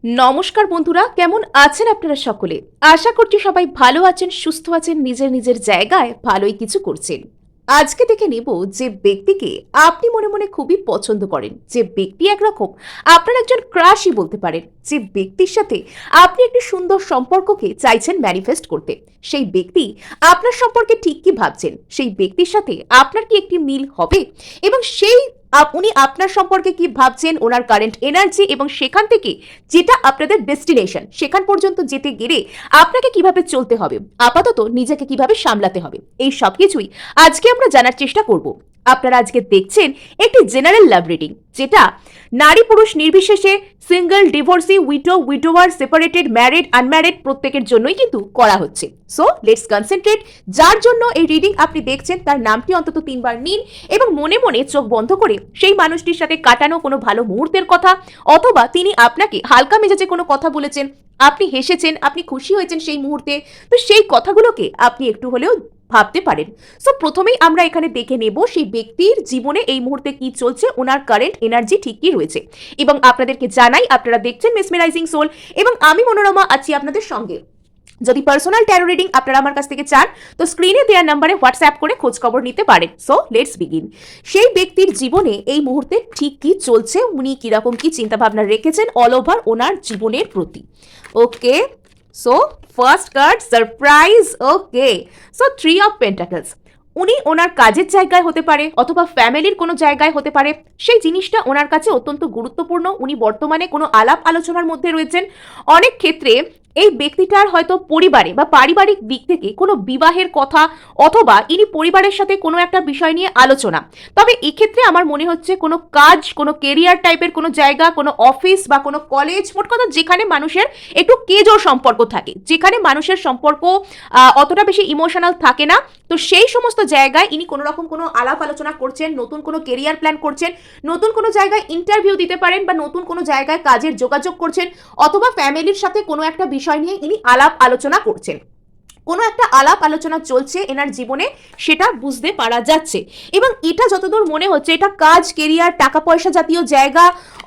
নমস্কার বন্ধুরা, কেমন আছেন আপনারা সকলে? আশা করছি সবাই ভালো আছেন, সুস্থ আছেন, নিজের নিজের জায়গায় ভালোই কিছু করছেন। আজকে দেখে নেব যে ব্যক্তিকে আপনি মনে মনে খুবই পছন্দ করেন, যে ব্যক্তি একরকম আপনার একজন ক্রাশই বলতে পারেন, যে ব্যক্তির সাথে আপনি একটি সুন্দর সম্পর্ককে চাইছেন ম্যানিফেস্ট করতে। সেই ব্যক্তি আপনার সম্পর্কে ঠিক কি ভাবছেন, সেই ব্যক্তির সাথে আপনার কি একটি মিল হবে, এবং সেই উনি আপনার সম্পর্কে কি ভাবছেন, ওনার কারেন্ট এনার্জি, এবং সেখান থেকে যেটা আপনাদের ডেস্টিনেশন, সেখান পর্যন্ত যেতে গেলে আপনাকে কিভাবে চলতে হবে, আপাতত নিজেকে কিভাবে সামলাতে হবে, এই সব কিছুই আজকে আমরা জানার চেষ্টা করব। আপনারা আজকে দেখছেন একটি জেনারেল লাভ রিডিং, যেটা নারী পুরুষ নির্বিশেষে, single, divorcee, উইডোয়ার, separated, married, unmarried প্রত্যেকের জন্যই কিন্তু করা হচ্ছে। So let's concentrate. যার জন্য এই রিডিং আপনি দেখছেন তার নামটি অন্তত 3বার নিন এবং মনে মনে চোখ বন্ধ করে সেই মানুষটির সাথে কাটানো কোনো ভালো মুহূর্তের কথা, অথবা তিনি আপনাকে হালকা মেজাজে কোনো কথা বলেছেন, আপনি হেসেছেন, আপনি খুশি হয়েছেন সেই মুহূর্তে, তো সেই কথাগুলোকে আপনি একটু হলেও ভাবতে পারেন। সো প্রথমেই আমরা এখানে দেখে নেব সেই ব্যক্তির জীবনে এই মুহূর্তে কি চলছে, ওনার কারেন্ট এনার্জি ঠিক কি রয়েছে। এবং আপনাদেরকে জানাই, আপনারা দেখছেন মেসমেরাইজিং সোল এবং আমি মনোরমা আছি আপনাদের সঙ্গে। যদি পার্সোনাল ট্যারো রিডিং আপনারা আমার কাছ থেকে চান, তো স্ক্রিনে দেওয়া নাম্বারে হোয়াটসঅ্যাপ করে খোঁজ খবর নিতে পারেন। So let's begin. সেই ব্যক্তির জীবনে এই মুহূর্তে ঠিক কি চলছে, উনি কিরকম কি চিন্তা ভাবনা রেখেছেন অল ওভার ওনার জীবনের প্রতি। Okay, so first card surprise. Okay, so 3 of pentacles. উনি ওনার কাজের জায়গায় হতে পারে অথবা ফ্যামিলির কোনো জায়গায় হতে পারে, সেই জিনিসটা ওনার কাছে অত্যন্ত গুরুত্বপূর্ণ। উনি বর্তমানে কোনো আলাপ আলোচনার মধ্যে রয়েছেন। অনেক ক্ষেত্রে এই ব্যক্তিটার হয়তো পরিবারে বা পারিবারিক দিক থেকে কোনো বিবাহের কথা, অথবা ইনি পরিবারের সাথে কোনো একটা বিষয় নিয়ে আলোচনা। তবে এক্ষেত্রে আমার মনে হচ্ছে কোনো কাজ, কোনো কেরিয়ার টাইপের কোনো জায়গা, কোনো অফিস বা কোনো কলেজ, মোট কথা যেখানে মানুষের একটু কেজোর সম্পর্ক থাকে, যেখানে মানুষের সম্পর্ক অতটা বেশি ইমোশনাল থাকে না, তো সেই সমস্ত জায়গায় ইনি কোনো রকম কোনো আলাপ আলোচনা করছেন, নতুন কোনো কেরিয়ার প্ল্যান করছেন, নতুন কোনো জায়গায় ইন্টারভিউ দিতে পারেন, বা নতুন কোনো জায়গায় কাজের যোগাযোগ করছেন, অথবা ফ্যামিলির সাথে কোনো একটা বিষয় নিয়ে ইনি আলাপ আলোচনা করছেন। কোনো একটা আলাপ আলোচনা চলছে এনার জীবনে, সেটা বুঝতে পারা যাচ্ছে। এবং এটা যতদূর মনে হচ্ছে, এটা কাজ, কেরিয়ার, টাকা পয়সা জাতীয় জায়গা,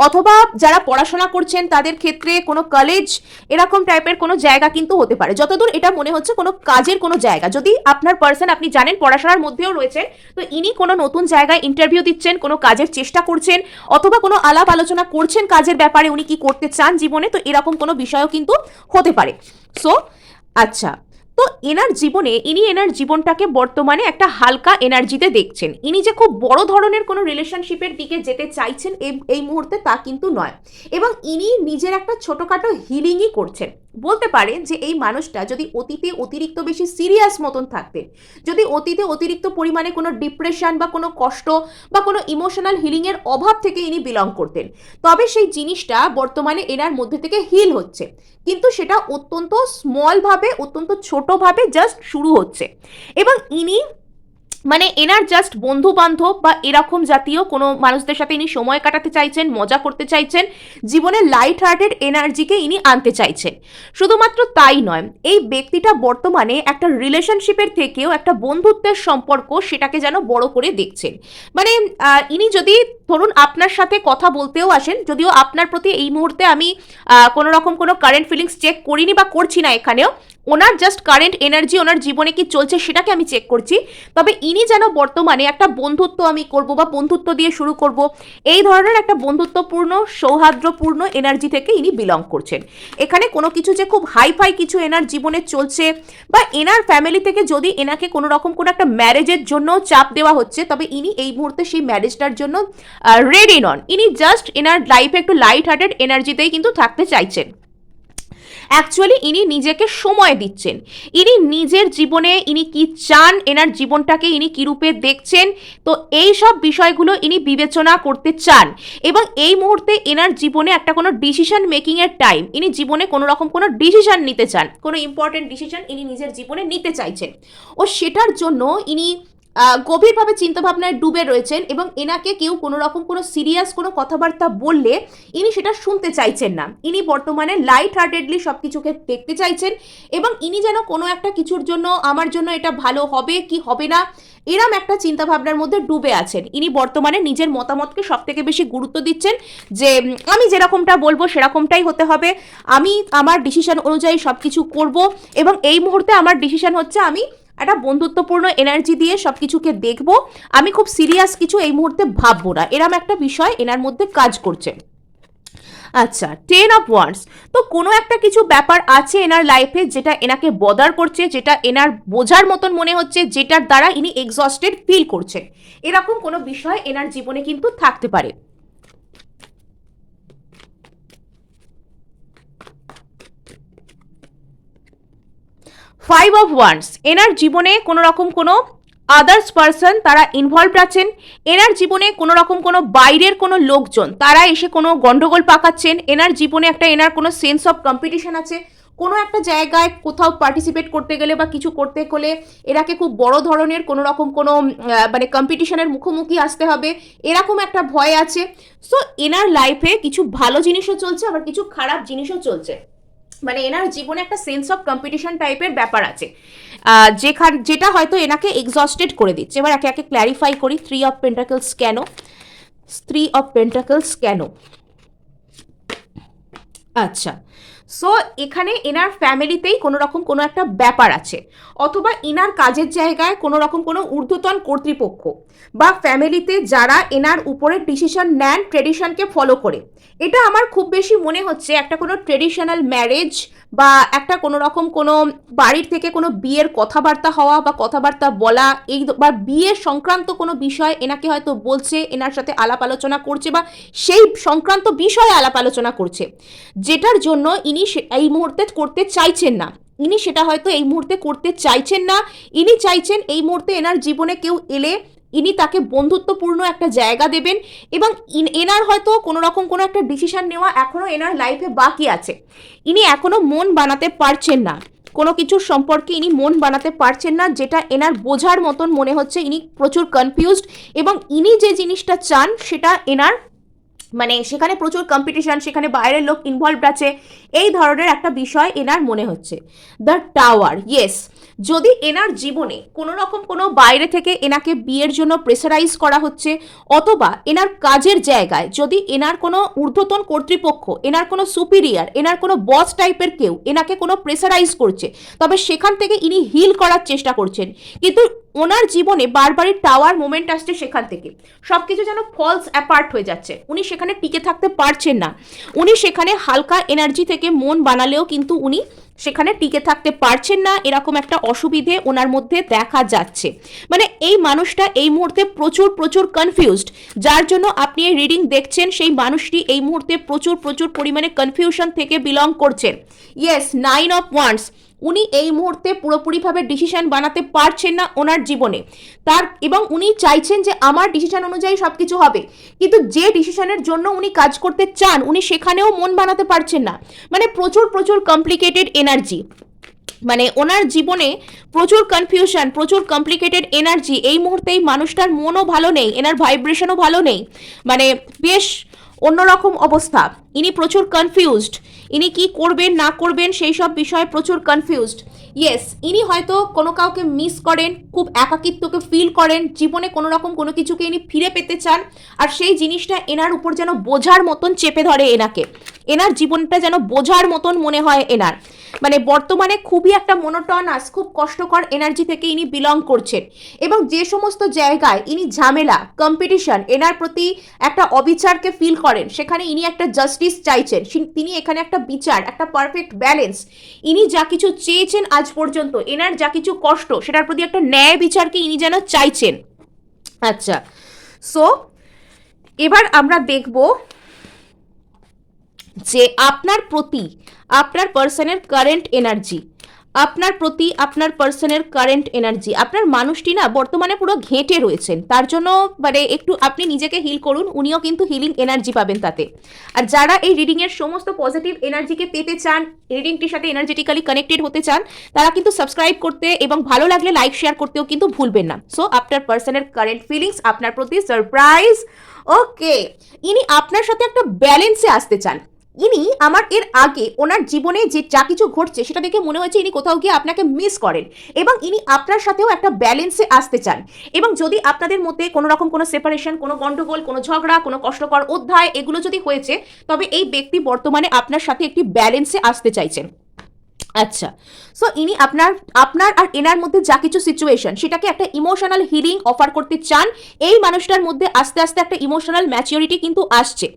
অথবা যারা পড়াশোনা করছেন তাদের ক্ষেত্রে কোনো কলেজ, এরকম টাইপের কোনো জায়গা কিন্তু হতে পারে। যতদূর এটা মনে হচ্ছে কোনো কাজের কোনো জায়গা। যদি আপনার পার্সন, আপনি জানেন পড়াশোনার মধ্যেও রয়েছেন, তো ইনি কোনো নতুন জায়গায় ইন্টারভিউ দিচ্ছেন, কোনো কাজের চেষ্টা করছেন, অথবা কোনো আলাপ আলোচনা করছেন কাজের ব্যাপারে, উনি কি করতে চান জীবনে, তো এরকম কোনো বিষয়ও কিন্তু হতে পারে। সো আচ্ছা, তো এনার জীবনে, ইনি এনার জীবনটাকে বর্তমানে একটা হালকা এনার্জিতে দেখছেন। ইনি যে খুব বড় ধরনের কোনো রিলেশনশিপের দিকে যেতে চাইছেন এই মুহূর্তে, তা কিন্তু নয়। এবং ইনি নিজের একটা ছোটখাটো হিলিংই করছেন। বলতে পারে যে এই মানুষটা যদি অতীতে অতিরিক্ত বেশি সিরিয়াস মতন থাকতেন, যদি অতীতে অতিরিক্ত পরিমাণে কোনো ডিপ্রেশন বা কোনো কষ্ট বা কোনো ইমোশনাল হিলিংয়ের অভাব থেকে ইনি বিলং করতেন, তবে সেই জিনিসটা বর্তমানে এনার মধ্যে থেকে হিল হচ্ছে। কিন্তু সেটা অত্যন্ত স্মলভাবে, অত্যন্ত ছোটভাবে জাস্ট শুরু হচ্ছে। এবং ইনি মানে এনার জাস্ট বন্ধু বান্ধব বা এরকম জাতীয় কোনো মানুষদের সাথে ইনি সময় কাটাতে চাইছেন, মজা করতে চাইছেন, জীবনে লাইট হার্টেড এনার্জিকে ইনি আনতে চাইছেন। শুধুমাত্র তাই নয়, এই ব্যক্তিটা বর্তমানে একটা রিলেশনশিপের থেকেও একটা বন্ধুত্বের সম্পর্ক, সেটাকে যেন বড় করে দেখছেন। মানে ইনি যদি ধরুন আপনার সাথে কথা বলতেও আসেন, যদিও আপনার প্রতি এই মুহূর্তে আমি কোনো রকম কোনো কারেন্ট ফিলিংস চেক করিনি বা করছি না এখানেও, ওনার জাস্ট কারেন্ট এনার্জি, ওনার জীবনে কি চলছে সেটাকে আমি চেক করছি। তবে ইনি যেন বর্তমানে একটা বন্ধুত্ব আমি করব বা বন্ধুত্ব দিয়ে শুরু করব, এই ধরনের একটা বন্ধুত্বপূর্ণ, সৌহার্দ্যপূর্ণ এনার্জি থেকে ইনি বিলং করছেন। এখানে কোনো কিছু যে খুব হাইফাই কিছু এনার জীবনে চলছে, বা এনার ফ্যামিলি থেকে যদি এনাকে কোনো রকম কোনো একটা ম্যারেজের জন্য চাপ দেওয়া হচ্ছে, তবে ইনি এই মুহূর্তে সেই ম্যারেজটার জন্য রেডি নন। ইনি জাস্ট এনার লাইফে একটু লাইট হার্টেড এনার্জিতেই কিন্তু থাকতে চাইছেন। অ্যাকচুয়ালি ইনি নিজেকে সময় দিচ্ছেন। ইনি নিজের জীবনে ইনি কি চান, এনার জীবনটাকে ইনি কি রূপে দেখছেন, তো এই সব বিষয়গুলো ইনি বিবেচনা করতে চান। এবং এই মুহূর্তে এনার জীবনে একটা কোনো ডিসিশন মেকিং এর টাইম, ইনি জীবনে কোনো রকম কোনো ডিসিশন নিতে চান, কোনো ইম্পর্টেন্ট ডিসিশন ইনি নিজের জীবনে নিতে চাইছেন। ও সেটার জন্য ইনি গভীরভাবে চিন্তাভাবনায় ডুবে রয়েছেন এবং এনাকে কেউ কোনো রকম কোনো সিরিয়াস কোনো কথাবার্তা বললে ইনি সেটা শুনতে চাইছেন না। ইনি বর্তমানে লাইট হার্টেডলি সব কিছুকে দেখতে চাইছেন এবং ইনি যেন কোনো একটা কিছুর জন্য আমার জন্য এটা ভালো হবে কি হবে না এরম একটা চিন্তাভাবনার মধ্যে ডুবে আছেন। ইনি বর্তমানে নিজের মতামতকে সব থেকে বেশি গুরুত্ব দিচ্ছেন যে আমি যেরকমটা বলবো সেরকমটাই হতে হবে, আমি আমার ডিসিশন অনুযায়ী সব কিছু করবো এবং এই মুহূর্তে আমার ডিসিশন হচ্ছে আমি একটা বন্ধুত্বপূর্ণ এনার্জি দিয়ে সব কিছুকে দেখবো, আমি খুব সিরিয়াস কিছু এই মুহূর্তে ভাববো না, এরম একটা বিষয় এনার মধ্যে কাজ করছে। আচ্ছা, 10 অফ ওয়ান্ডস। তো কোনো একটা কিছু ব্যাপার আছে এনার লাইফে যেটা এনাকে বদার করছে, যেটা এনার বোঝার মতন মনে হচ্ছে, যেটার দ্বারা ইনি এক্সস্টেড ফিল করছেন, এরকম কোনো বিষয় এনার জীবনে কিন্তু থাকতে পারে। Five of wands. এনার জীবনে কোনো রকম কোনো আদার্স পার্সন তারা ইনভলভড আছেন, এনার জীবনে কোনো রকম কোনো বাইরের কোনো লোকজন তারা এসে কোনো গন্ডগোল পাকাচ্ছেন, এনার জীবনে একটা এনার কোনো সেন্স অফ কম্পিটিশন আছে, কোনো একটা জায়গায় কোথাও পার্টিসিপেট করতে গেলে বা কিছু করতে গেলে এনাকে খুব বড় ধরনের কোনো রকম কোনো মানে কম্পিটিশনের মুখোমুখি আসতে হবে, এরকম একটা ভয় আছে। সো এনার লাইফে কিছু ভালো জিনিসও চলছে আবার কিছু খারাপ জিনিসও চলছে, মানে এনার জীবনে একটা সেন্স অফ কম্পিটিশন টাইপের ব্যাপার আছে যেটা হয়তো এনাকে এক্সস্টেড করে দিচ্ছে। এবার একে একে ক্ল্যারিফাই করি 3 অফ পেন্টাকলস কেন, 3 অফ পেন্টাকলস কেন। আচ্ছা, সো এখানে এনার ফ্যামিলিতেই কোনো রকম কোনো একটা ব্যাপার আছে, অথবা এনার কাজের জায়গায় কোনো রকম কোনো ঊর্ধ্বতন কর্তৃপক্ষ বা ফ্যামিলিতে যারা এনার উপরে ডিসিশন নেন ট্রেডিশনকে ফলো করে, এটা আমার খুব বেশি মনে হচ্ছে একটা কোনো ট্রেডিশনাল ম্যারেজ বা একটা কোনো রকম কোনো বাড়ির থেকে কোনো বিয়ের কথাবার্তা হওয়া বা কথাবার্তা বলা, এই বা বিয়ের সংক্রান্ত কোনো বিষয় এনাকে হয়তো বলছে, এনার সাথে আলাপ আলোচনা করছে বা সেই সংক্রান্ত বিষয়ে আলাপ আলোচনা করছে, যেটার জন্য ইনি এই মুহূর্তে করতে চাইছেন না, ইনি সেটা হয়তো এই মুহূর্তে করতে চাইছেন না, ইনি চাইছেন এই মুহূর্তে এনার জীবনে কেউ এলে ইনি তাকে বন্ধুত্বপূর্ণ একটা জায়গা দেবেন এবং এনার হয়তো কোনো রকম কোনো একটা ডিসিশন নেওয়া এখনো এনার লাইফে বাকি আছে, ইনি এখনো মন বানাতে পারছেন না, কোনো কিছুর সম্পর্কে ইনি মন বানাতে পারছেন না, যেটা এনার বোঝার মতন মনে হচ্ছে, ইনি প্রচুর কনফিউজড এবং ইনি যে জিনিসটা চান সেটা এনার মানে সেখানে প্রচুর কম্পিটিশন, সেখানে বাইরের লোক ইনভলভড আছে, এই ধরনের একটা বিষয় এনার মনে হচ্ছে। দ্য টাওয়ার, ইয়েস, যদি এনার জীবনে কোনো রকম কোনো বাইরে থেকে এনাকে বিয়ের জন্য প্রেসারাইজ করা হচ্ছে, অথবা এনার কাজের জায়গায় যদি এনার কোনো ঊর্ধ্বতন কর্তৃপক্ষ, এনার কোনো সুপিরিয়ার, এনার কোনো বস টাইপের কেউ এনাকে কোনো প্রেসারাইজ করছে, তবে সেখান থেকে ইনি হিল করার চেষ্টা করছেন, কিন্তু ওনার জীবনে বারবারই টাওয়ার মোমেন্ট আসছে, সেখান থেকে সব কিছু যেন ফলস অ্যাপার্ট হয়ে যাচ্ছে, উনি সেখানে টিকে থাকতে পারছেন না, উনি সেখানে হালকা এনার্জি থেকে মন বানালেও কিন্তু উনি সেখানে টিকে থাকতে পারছেন না, এরকম একটা অসুবিধে ওনার মধ্যে দেখা যাচ্ছে। মানে এই মানুষটা এই মুহূর্তে প্রচুর প্রচুর কনফিউজড, যার জন্য আপনি এই রিডিং দেখছেন সেই মানুষটি এই মুহূর্তে প্রচুর প্রচুর পরিমাণে কনফিউশন থেকে বিলং করছেন। ইয়েস, 9 অফ ওয়ান্ডস, উনি এই মুহূর্তে পুরোপুরিভাবে ডিসিশন বানাতে পারছেন না ওনার জীবনে তার, এবং উনি চাইছেন যে আমার ডিসিশন অনুযায়ী সব কিছু হবে, কিন্তু যে ডিসিশনের জন্য উনি কাজ করতে চান উনি সেখানেও মন বানাতে পারছেন না, মানে প্রচুর প্রচুর কমপ্লিকেটেড এনার্জি, মানে ওনার জীবনে প্রচুর কনফিউশন, প্রচুর কমপ্লিকেটেড এনার্জি, এই মুহূর্তে এই মানুষটার মনও ভালো নেই, এনার ভাইব্রেশনও ভালো নেই, মানে বেশ অন্যরকম অবস্থা, ইনি প্রচুর কনফিউজড, ইনি কি করবেন না করবেন সেই সব বিষয়ে প্রচুর কনফিউজড। ইয়েস, ইনি হয়তো কোনো কাউকে মিস করেন, খুব একাকিত্বকে ফিল করেন, জীবনে কোনো রকম কোনো কিছুকে ইনি ফিরে পেতে চান, আর সেই জিনিসটা এনার উপর যেন বোঝার মতন চেপে ধরে এনাকে, এনার জীবনটা যেন বোঝার মতন মনে হয় এনার, মানে বর্তমানে খুবই একটা মনোটনাস খুব কষ্টকর এনার্জি থেকে ইনি বিলং করছেন, এবং যে সমস্ত জায়গায় ইনি ঝামেলা কম্পিটিশন এনার প্রতি একটা অবিচারকে ফিল করেন, সেখানে ইনি একটা জাস্টিস চাইছেন, তিনি এখানে একটা বিচার, একটা পারফেক্ট ব্যালেন্স, ইনি যা কিছু চেয়েছেন আজ পর্যন্ত, এনার যা কিছু কষ্ট সেটার প্রতি একটা ন্যায় বিচারকে ইনি যেন চাইছেন। আচ্ছা, সো এবার আমরা দেখব যে আপনার প্রতি আপনার পার্সনের কারেন্ট এনার্জি, আপনার প্রতি আপনার পার্সনের কারেন্ট এনার্জি, আপনার মানুষটি না বর্তমানে পুরো ঘেঁটে রয়েছেন, তার জন্য মানে একটু আপনি নিজেকে হিল করুন, উনিও কিন্তু হিলিং এনার্জি পাবেন তাতে। আর যারা এই রিডিংয়ের সমস্ত পজিটিভ এনার্জিকে পেতে চান, রিডিংটির সাথে এনার্জেটিক্যালি কানেক্টেড হতে চান, তারা কিন্তু সাবস্ক্রাইব করতে এবং ভালো লাগলে লাইক শেয়ার করতেও কিন্তু ভুলবেন না। সো আপনার পার্সনের কারেন্ট ফিলিংস, আপনার প্রতি সারপ্রাইজ। ওকে, ইনি আপনার সাথে একটা ব্যালেন্সে আসতে চান। ইনি আমার এর আগে ওনার জীবনে যে যা কিছু ঘটছে সেটা দেখে মনে হয়েছে ইনি কোথাও গিয়ে আপনাকে মিস করেন, এবং ইনি আপনার সাথেও একটা ব্যালেন্সে আসতে চান। এবং যদি আপনাদের মধ্যে কোনো রকম কোনো সেপারেশন, কোনো গন্ডগোল, কোনো ঝগড়া, কোনো কষ্টকর অধ্যায় এগুলো যদি হয়েছে, তবে এই ব্যক্তি বর্তমানে আপনার সাথে একটি ব্যালেন্সে আসতে চাইছেন। আচ্ছা, সো ইনি আপনার আপনার আর এনার মধ্যে যা কিছু সিচুয়েশন সেটাকে একটা ইমোশনাল হিলিং অফার করতে চান। এই মানুষটার মধ্যে আস্তে আস্তে একটা ইমোশনাল ম্যাচিউরিটি কিন্তু আসছে,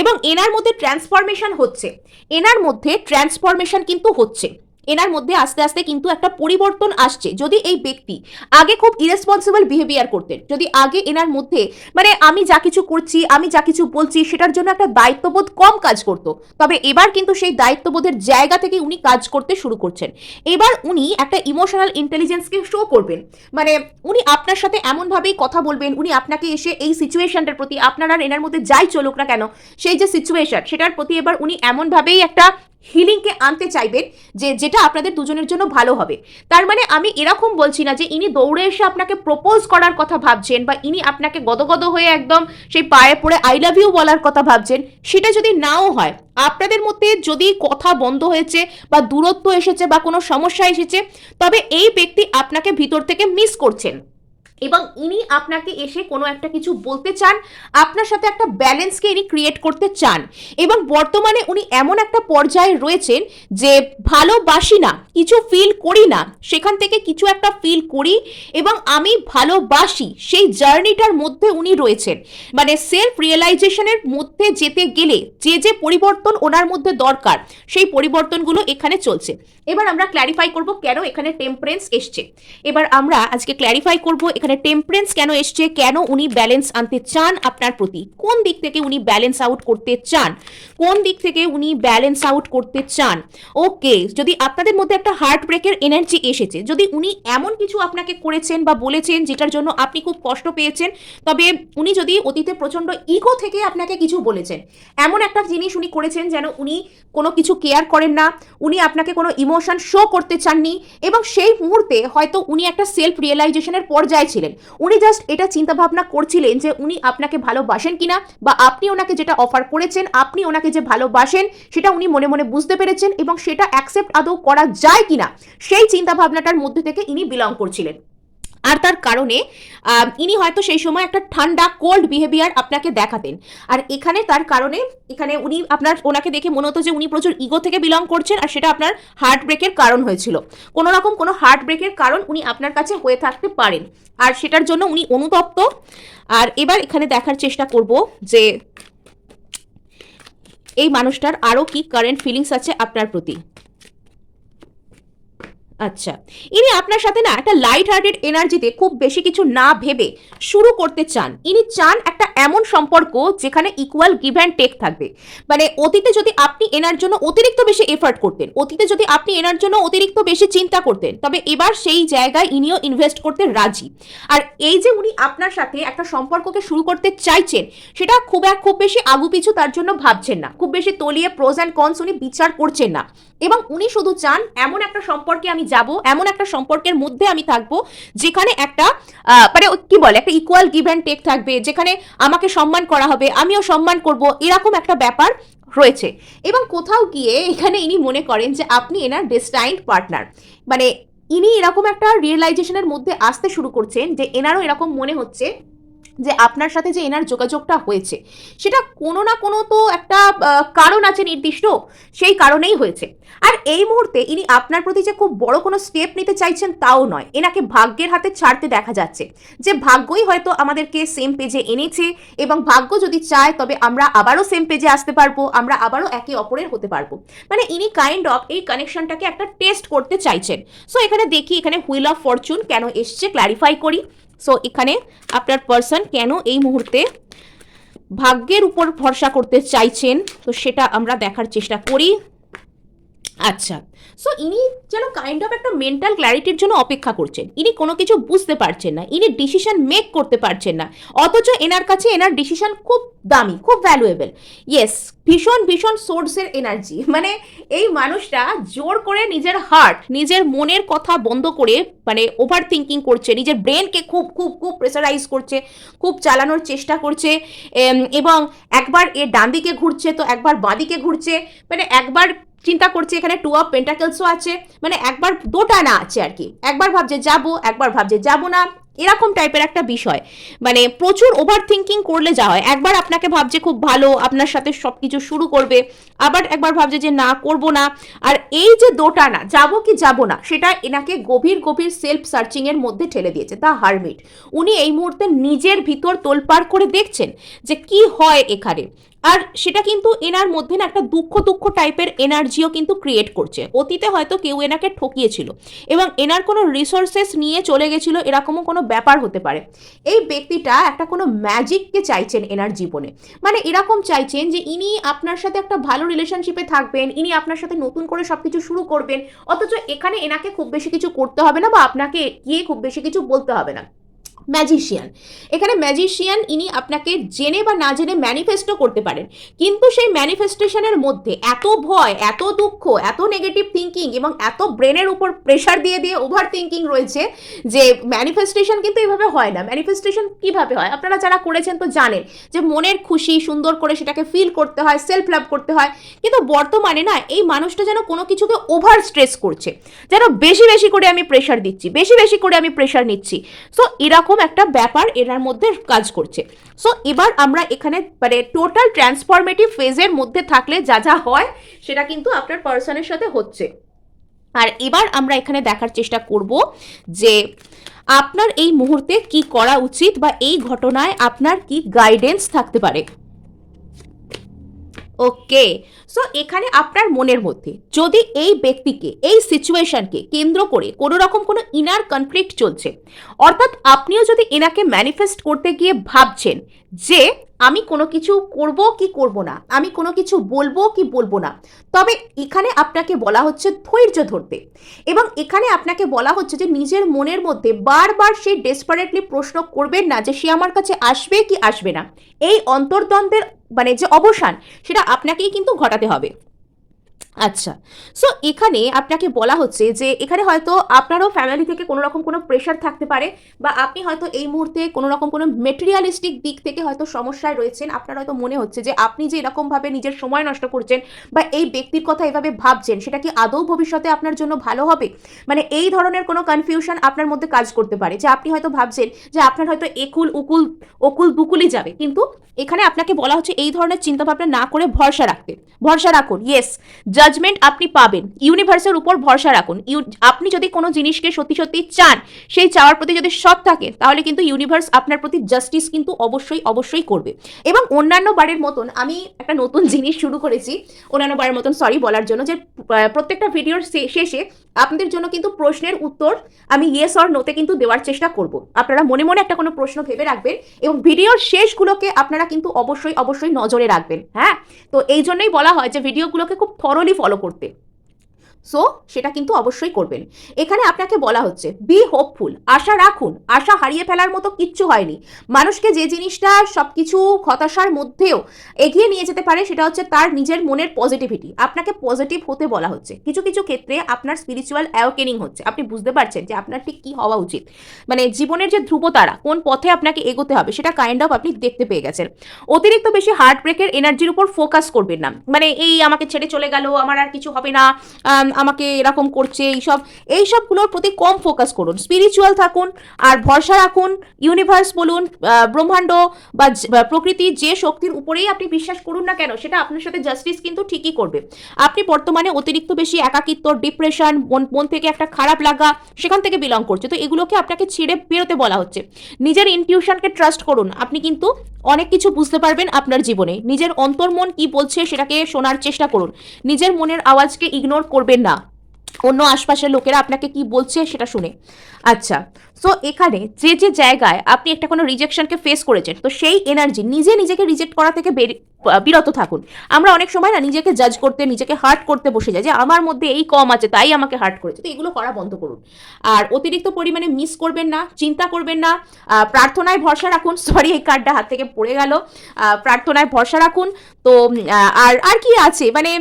এবং এনার মধ্যে ট্রান্সফরমেশন হচ্ছে। এনার মধ্যে ট্রান্সফরমেশন কিন্তু হচ্ছে, এনার মধ্যে আস্তে আস্তে কিন্তু একটা পরিবর্তন আসছে। যদি এই ব্যক্তি আগে খুব ইরেসপন্সিবল বিহেভিয়ার করতেন, যদি আগে এনার মধ্যে মানে আমি যা কিছু করছি, আমি যা কিছু বলছি সেটার জন্য একটা দায়িত্ববোধ কম কাজ করতো, তবে এবার কিন্তু সেই দায়িত্ববোধের জায়গা থেকে উনি কাজ করতে শুরু করছেন। এবার উনি একটা ইমোশনাল ইন্টেলিজেন্সকে শো করবেন, মানে উনি আপনার সাথে এমনভাবেই কথা বলবেন, উনি আপনাকে এসে এই সিচুয়েশনটার প্রতি, আপনার আর এনার মধ্যে যাই চলুক না কেন সেই যে সিচুয়েশন সেটার প্রতি এবার উনি এমনভাবেই একটা হিলিংকে আনতে চাইবেন যে যেটা আপনাদের দুজনের জন্য ভালো হবে। তার মানে আমি এরকম বলছি না যে ইনি দৌড়ে এসে আপনাকে প্রপোজ করার কথা ভাবছেন, বা ইনি আপনাকে গদগদ হয়ে একদম সেই পায়ে পড়ে আই লাভ ইউ বলার কথা ভাবছেন, সেটা যদি নাও হয়, আপনাদের মধ্যে যদি কথা বন্ধ হয়েছে বা দূরত্ব এসেছে বা কোনো সমস্যা এসেছে, তবে এই ব্যক্তি আপনাকে ভিতর থেকে মিস করছেন, এবং ইনি আপনাকে এসে কোনো একটা কিছু বলতে চান, আপনার সাথে একটা ব্যালেন্সকে ইনি ক্রিয়েট করতে চান। এবং বর্তমানে উনি এমন একটা পর্যায়ে রয়েছেন যে ভালোবাসি না, কিছু ফিল করি না, সেখান থেকে কিছু একটা ফিল করি এবং আমি ভালোবাসি, সেই জার্নিটার মধ্যে উনি রয়েছেন। মানে সেলফ রিয়েলাইজেশনের মধ্যে যেতে গেলে যে যে পরিবর্তন ওনার মধ্যে দরকার, সেই পরিবর্তনগুলো এখানে চলছে। এবার আমরা ক্ল্যারিফাই করব কেন এখানে টেম্পারেন্স এসছে। এবার আমরা আজকে ক্ল্যারিফাই করব এখানে টেম্পারেন্স কেন এসছে, কেন উনি ব্যালেন্স আনতে চান আপনার প্রতি, কোন দিক থেকে উনি ব্যালেন্স আউট করতে চান, কোন দিক থেকে উনি ব্যালেন্স আউট করতে চান। ওকে, যদি আপনাদের মধ্যে একটা হার্ট ব্রেকের এনার্জি এসেছে, যদি উনি এমন কিছু আপনাকে করেছেন বা বলেছেন যেটার জন্য আপনি খুব কষ্ট পেয়েছেন, তবে উনি যদি অতীতে প্রচন্ড ইগো থেকে আপনাকে কিছু বলেছেন, এমন একটা জিনিস উনি করেছেন যেন উনি কোনো কিছু কেয়ার করেন না, উনি আপনাকে কোনো ইমোশন শো করতে চাননি, এবং সেই মুহূর্তে হয়তো উনি একটা সেলফ রিয়েলাইজেশনের পর্যায়ে ছিলেন। উনি জাস্ট এটা চিন্তা ভাবনা করছিলেন যে উনি আপনাকে ভালোবাসেন কিনা, বা আপনি ওনাকে যেটা অফার করেছেন, আপনি ওনাকে যে ভালোবাসেন সেটা উনি মনে মনে বুঝতে পেরেছেন, এবং সেটা অ্যাকসেপ্ট আদৌ করা যায় কিনা সেই চিন্তা ভাবনাটার মধ্যে থেকে ইনি বিলং করছিলেন। আর তার কারণে ইনি হয়তো সেই সময় একটা ঠান্ডা কোল্ড বিহেভিয়ার আপনাকে দেখাতেন। আর এখানে তার কারণে এখানে উনি ওনাকে দেখে মনে হতো যে উনি প্রচুর ইগো থেকে বিলং করছেন, আর সেটা আপনার হার্ট ব্রেকের কারণ হয়েছিল। কোনো রকম কোনো হার্ট ব্রেকের কারণ উনি আপনার কাছে হয়ে থাকতে পারেন, আর সেটার জন্য উনি অনুতপ্ত। আর এবার এখানে দেখার চেষ্টা করব যে এই মানুষটার আরও কি কারেন্ট ফিলিংস আছে আপনার প্রতি। আচ্ছা, ইনি আপনার সাথে না একটা লাইট হার্টেড এনার্জিতে খুব বেশি কিছু না ভেবে শুরু করতে চান। ইনি চান একটা এমন সম্পর্ক যেখানে ইকুয়াল গিভ অ্যান্ড টেক থাকবে। মানে অতীতে যদি আপনি এনার জন্য অতিরিক্ত বেশি এফার্ট করতেন, অতীতে যদি আপনি এনার জন্য অতিরিক্ত বেশি চিন্তা করতেন, তবে এবার সেই জায়গায় ইনিও ইনভেস্ট করতে রাজি। আর এই যে উনি আপনার সাথে একটা সম্পর্ককে শুরু করতে চাইছেন, সেটা খুব বেশি আগুপিছু তার জন্য ভাবছেন না, খুব বেশি তলিয়ে প্রোজ অ্যান্ড কনস উনি বিচার করছেন না, এবং উনি শুধু চান এমন একটা সম্পর্কে আমি যাব, এমন একটা সম্পর্কের মধ্যে আমি থাকবো যেখানে একটা মানে কি বলে একটা ইকুয়াল গিভ অ্যান্ড টেক থাকবে, যেখানে আমাকে সম্মান করা হবে, আমিও সম্মান করব, এরকম একটা ব্যাপার রয়েছে। এবং কোথাও গিয়ে এখানে ইনি মনে করেন যে আপনি এনার ডেস্টাইন্ড পার্টনার। মানে ইনি এরকম একটা রিয়েলাইজেশনের মধ্যে আসতে শুরু করছেন যে এনারও এরকম মনে হচ্ছে যে আপনার সাথে যে এনার যোগাযোগটা হয়েছে সেটা কোনো না কোনো তো একটা কারণ আছে নির্দিষ্ট, সেই কারণেই হয়েছে। আর এই মুহূর্তে ইনি আপনার প্রতি যে খুব বড় কোনো স্টেপ নিতে চাইছেন তাও নয়, এনাকে ভাগ্যের হাতে ছাড়তে দেখা যাচ্ছে, যে ভাগ্যই হয়তো আমাদেরকে সেম পেজে এনেছে, এবং ভাগ্য যদি চায় তবে আমরা আবারও সেম পেজে আসতে পারবো, আমরা আবারও একে অপরের হতে পারবো। মানে ইনি কাইন্ড অফ এই কানেকশনটাকে একটা টেস্ট করতে চাইছেন। সো এখানে দেখি এখানে হুইল অফ ফরচুন কেন এসছে, ক্ল্যারিফাই করি। সো এখানে আপনার পার্সন কেন এই মুহূর্তে ভাগ্যের উপর ভরসা করতে চাইছেন, তো সেটা আমরা দেখার চেষ্টা করি। আচ্ছা, সো ইনি যেন কাইন্ড অফ একটা মেন্টাল ক্ল্যারিটির জন্য অপেক্ষা করছেন। ইনি কোনো কিছু বুঝতে পারছেন না, ইনি ডিসিশন মেক করতে পারছেন না, অথচ এনার কাছে এনার ডিসিশন খুব দামি, খুব ভ্যালুয়েবল। ইয়েস, ভীষণ ভীষণ সোর্সের এনার্জি। মানে এই মানুষটা জোর করে নিজের হার্ট, নিজের মনের কথা বন্ধ করে মানে ওভার থিঙ্কিং করছে, নিজের ব্রেনকে খুব খুব খুব প্রেসারাইজ করছে, খুব চালানোর চেষ্টা করছে, এবং একবার এ ডান দিকে ঘুরছে তো একবার বাঁ দিকে ঘুরছে, মানে একবার চিন্তা করছে এখানে 2 অফ পেন্টাকেলসও আছে, মানে একবার দোটানা আছে আর কি, একবার ভাবছে যাবো, একবার ভাবছে যাবো না, এরকম টাইপের একটা বিষয়। মানে প্রচুর ওভার থিঙ্কিং করলে যা হয়, একবার আপনাকে ভাবছে খুব ভালো, আপনার সাথে সব কিছু শুরু করবে, আবার একবার ভাবছে যে না করব না। আর এই যে দোটানা যাবো কি যাবো না, সেটা এনাকে গভীর গভীর সেলফ সার্চিং এর মধ্যে ঠেলে দিয়েছে। দ্য হারমিট, উনি এই মুহূর্তে নিজের ভিতর তোলপাড় করে দেখছেন যে কি হয় এখানে। আর সেটা কিন্তু এনার মধ্যে না একটা দুঃখ দুঃখ টাইপের এনার্জিও কিন্তু ক্রিয়েট করছে। অতীতে হয়তো কেউ এনাকে ঠকিয়েছিল এবং এনার কোনো রিসোর্সেস নিয়ে চলে গেছিল, এরকমও কোনো ব্যাপার হতে পারে। এই ব্যক্তিটা একটা কোনো ম্যাজিককে চাইছেন এনার জীবনে, মানে এরকম চাইছেন যে ইনি আপনার সাথে একটা ভালো রিলেশনশিপে থাকবেন, ইনি আপনার সাথে নতুন করে সব কিছু শুরু করবেন, অথচ এখানে এনাকে খুব বেশি কিছু করতে হবে না বা আপনাকে গিয়ে খুব বেশি কিছু বলতে হবে না। ম্যাজিশিয়ান, এখানে ম্যাজিশিয়ান ইনি আপনাকে জেনে বা না জেনে ম্যানিফেস্টও করতে পারেন, কিন্তু সেই ম্যানিফেস্টেশনের মধ্যে এত ভয়, এত দুঃখ, এত নেগেটিভ থিঙ্কিং এবং এত ব্রেনের উপর প্রেশার দিয়ে দিয়ে ওভার থিঙ্কিং রয়েছে যে ম্যানিফেস্টেশন কিন্তু এইভাবে হয় না। ম্যানিফেস্টেশন কিভাবে হয় আপনারা যারা করেছেন তো জানেন, যে মনের খুশি সুন্দর করে সেটাকে ফিল করতে হয়, সেলফ লাভ করতে হয়। কিন্তু বর্তমানে না এই মানুষটা যেন কোনো কিছুকে ওভার স্ট্রেস করছে, যেন বেশি বেশি করে আমি প্রেশার দিচ্ছি, বেশি বেশি করে আমি প্রেশার নিচ্ছি। সো এরকম একটা ব্যাপার এনার মধ্যে কাজ করছে। সো এবার আমরা এখানে মানে টোটাল ট্রান্সফরমেটিভ ফেজের মধ্যে থাকলে যা যা হয় সেটা কিন্তু আপনার পার্সনের সাথে হচ্ছে। আর এবার আমরা এখানে দেখার চেষ্টা করব যে আপনার এই মুহূর্তে কি করা উচিত বা এই ঘটনায় আপনার কি গাইডেন্স থাকতে পারে। ওকে, সো এখানে আপনার মনের মধ্যে যদি এই ব্যক্তিকে, এই সিচুয়েশনকে কেন্দ্র করে কোনো রকম কোনো ইনার কনফ্লিক্ট চলছে, অর্থাৎ আপনিও যদি এনাকে ম্যানিফেস্ট করতে গিয়ে ভাবছেন যে আমি কোনো কিছু করব কি করব না, আমি কোনো কিছু বলবো কি বলবো না, তবে এখানে আপনাকে বলা হচ্ছে ধৈর্য ধরতে, এবং এখানে আপনাকে বলা হচ্ছে যে নিজের মনের মধ্যে বারবার সেই ডেসপারেটলি প্রশ্ন করবেন না যে সে আমার কাছে আসবে কি আসবে না। এই অন্তর্দ্বন্দ্বের মানে যে অবসান সেটা আপনাকেই কিন্তু ঘটাতে হবে। আচ্ছা, সো এখানে আপনাকে বলা হচ্ছে যে এখানে হয়তো আপনারও ফ্যামিলি থেকে কোনো রকম কোনো প্রেশার থাকতে পারে, বা আপনি হয়তো এই মুহূর্তে কোনো রকম কোনো মেটেরিয়ালিস্টিক দিক থেকে হয়তো সমস্যায় রয়েছেন। আপনার হয়তো মনে হচ্ছে যে আপনি যে এরকমভাবে নিজের সময় নষ্ট করছেন বা এই ব্যক্তির কথা এভাবে ভাবছেন, সেটা কি আদৌ ভবিষ্যতে আপনার জন্য ভালো হবে। মানে এই ধরনের কোনো কনফিউশন আপনার মধ্যে কাজ করতে পারে, যে আপনি হয়তো ভাবছেন যে আপনার হয়তো একুল উকুল অকুল দুকুলই যাবে, কিন্তু এখানে আপনাকে বলা হচ্ছে এই ধরনের চিন্তাভাবনা না করে ভরসা রাখতে। ভরসা রাখুন, ইয়েস, জাজমেন্ট আপনি পাবেন, ইউনিভার্সের উপর ভরসা রাখুন। আপনি যদি কোনো জিনিসকে সত্যি সত্যি চান, সেই চাওয়ার প্রতি যদি সৎ থাকে, তাহলে কিন্তু ইউনিভার্স আপনার প্রতি জাস্টিস কিন্তু অবশ্যই অবশ্যই করবে। এবং অন্যান্য বারের মতন আমি একটা নতুন জিনিস শুরু করেছি, অন্যান্য বারের মতন সরি বলার জন্য, যে প্রত্যেকটা ভিডিওর শেষে আপনাদের জন্য কিন্তু প্রশ্নের উত্তর আমি ইয়েস অর নোতে কিন্তু দেওয়ার চেষ্টা করব। আপনারা মনে মনে একটা কোনো প্রশ্ন ভেবে রাখবেন এবং ভিডিওর শেষগুলোকে আপনারা কিন্তু অবশ্যই অবশ্যই নজরে রাখবেন। হ্যাঁ, তো এই জন্যই বলা হয় যে ভিডিওগুলোকে খুব থরলি ফলো করতে। সো সেটা কিন্তু অবশ্যই করবেন। এখানে আপনাকে বলা হচ্ছে বি হোপফুল, আশা রাখুন, আশা হারিয়ে ফেলার মতো কিচ্ছু হয়নি। মানুষকে যে জিনিসটা সবকিছু হতাশার মধ্যেও এগিয়ে নিয়ে যেতে পারে সেটা হচ্ছে তার নিজের মনের পজিটিভিটি। আপনাকে পজিটিভ হতে বলা হচ্ছে। কিছু কিছু ক্ষেত্রে আপনার স্পিরিচুয়াল অ্যাওকেনিং হচ্ছে, আপনি বুঝতে পারছেন যে আপনার ঠিক কী হওয়া উচিত, মানে জীবনের যে ধ্রুবতারা কোন পথে আপনাকে এগোতে হবে সেটা কাইন্ড অফ আপনি দেখতে পেয়ে গেছেন। অতিরিক্ত বেশি হার্ট ব্রেকের এনার্জির উপর ফোকাস করবেন না, মানে এই আমাকে ছেড়ে চলে গেল, আমার আর কিছু হবে না, আমাকে এরকম করছে, এইসবগুলোর প্রতি কম ফোকাস করুন। স্পিরিচুয়াল থাকুন আর ভরসা রাখুন। ইউনিভার্স বলুন, ব্রহ্মাণ্ড বা প্রকৃতির যে শক্তির উপরেই আপনি বিশ্বাস করুন না কেন, সেটা আপনার সাথে জাস্টিস কিন্তু ঠিকই করবে। আপনি বর্তমানে অতিরিক্ত বেশি একাকিত্ব, ডিপ্রেশন, মন থেকে একটা খারাপ লাগা সেখান থেকে বিলং করছে, তো এগুলোকে আপনাকে ছেড়ে বেরোতে বলা হচ্ছে। নিজের ইনটিউশনকে ট্রাস্ট করুন, আপনি কিন্তু অনেক কিছু বুঝতে পারবেন আপনার জীবনে। নিজের অন্তর্মন কি বলছে সেটাকে শোনার চেষ্টা করুন, নিজের মনের আওয়াজকে ইগনোর করবেন না। অন্য আশপাশের লোকেরা আপনাকে কি বলছে সেটা শুনে। আচ্ছা, সো এখানে যে যে জায়গায় আপনি একটা কোনো রিজেকশনকে ফেস করেছেন, তো সেই এনার্জি নিজে নিজেকে রিজেক্ট করা থেকে বিরত থাকুন। আমরা অনেক সময় না নিজেকে জাজ করতে, নিজেকে হার্ট করতে বসে যাই যে আমার মধ্যে এই কম আছে তাই আমাকে হার্ট করেছে। তো এগুলো করা বন্ধ করুন। আর অতিরিক্ত পরিমাণে মিস করবেন না, চিন্তা করবেন না, প্রার্থনায় ভরসা রাখুন। সরি, এই কার্ডটা হাত থেকে পড়ে গেল। প্রার্থনায় ভরসা রাখুন। তো আর আর কি আছে, মানে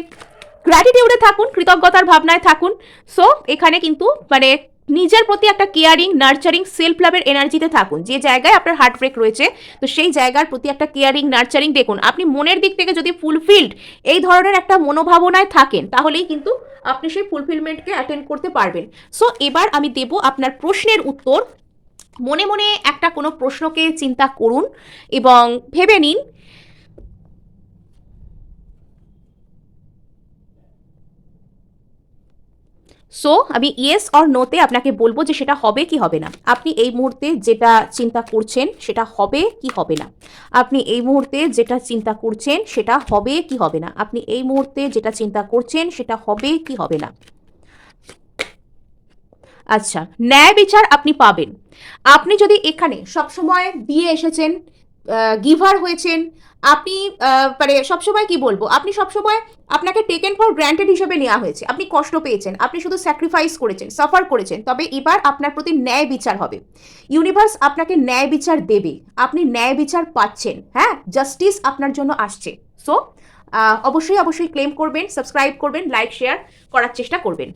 গ্র্যাটিটিউডে থাকুন, কৃতজ্ঞতার ভাবনায় থাকুন। সো এখানে কিন্তু মানে নিজের প্রতি একটা কেয়ারিং, নার্চারিং, সেলফ লাভের এনার্জিতে থাকুন। যে জায়গায় আপনার হার্ট ব্রেক রয়েছে, তো সেই জায়গার প্রতি একটা কেয়ারিং, নার্চারিং দেখুন। আপনি মনের দিক থেকে যদি ফুলফিলড এই ধরনের একটা মনোভাবনায় থাকেন, তাহলেই কিন্তু আপনি সেই ফুলফিলমেন্টকে অ্যাটেন্ড করতে পারবেন। সো এবার আমি দেব আপনার প্রশ্নের উত্তর। মনে মনে একটা কোনো প্রশ্নকে চিন্তা করুন এবং ভেবে নিন। সো আমি ইয়েস অর নোতে আপনাকে বলবো যে সেটা হবে কি হবে না। আপনি এই মুহূর্তে যেটা চিন্তা করছেন সেটা হবে কি হবে না। আপনি এই মুহূর্তে যেটা চিন্তা করছেন সেটা হবে কি হবে না। আপনি এই মুহূর্তে যেটা চিন্তা করছেন সেটা হবে কি হবে না। আচ্ছা, ন্যায় বিচার আপনি পাবেন। আপনি যদি এখানে সবসময় দিয়ে এসেছেন, গিভার হয়েছেন, আপনি মানে সবসময় কি বলবো, আপনি সবসময় আপনাকে টেকেন ফর গ্র্যান্টেড হিসেবে নেওয়া হয়েছে, আপনি কষ্ট পেয়েছেন, আপনি শুধু স্যাক্রিফাইস করেছেন, সাফার করেছেন, তবে এবার আপনার প্রতি ন্যায় বিচার হবে। ইউনিভার্স আপনাকে ন্যায় বিচার দেবে, আপনি ন্যায় বিচার পাচ্ছেন। হ্যাঁ, জাস্টিস আপনার জন্য আসছে। সো অবশ্যই অবশ্যই ক্লেম করবেন, সাবস্ক্রাইব করবেন, লাইক শেয়ার করার চেষ্টা করবেন।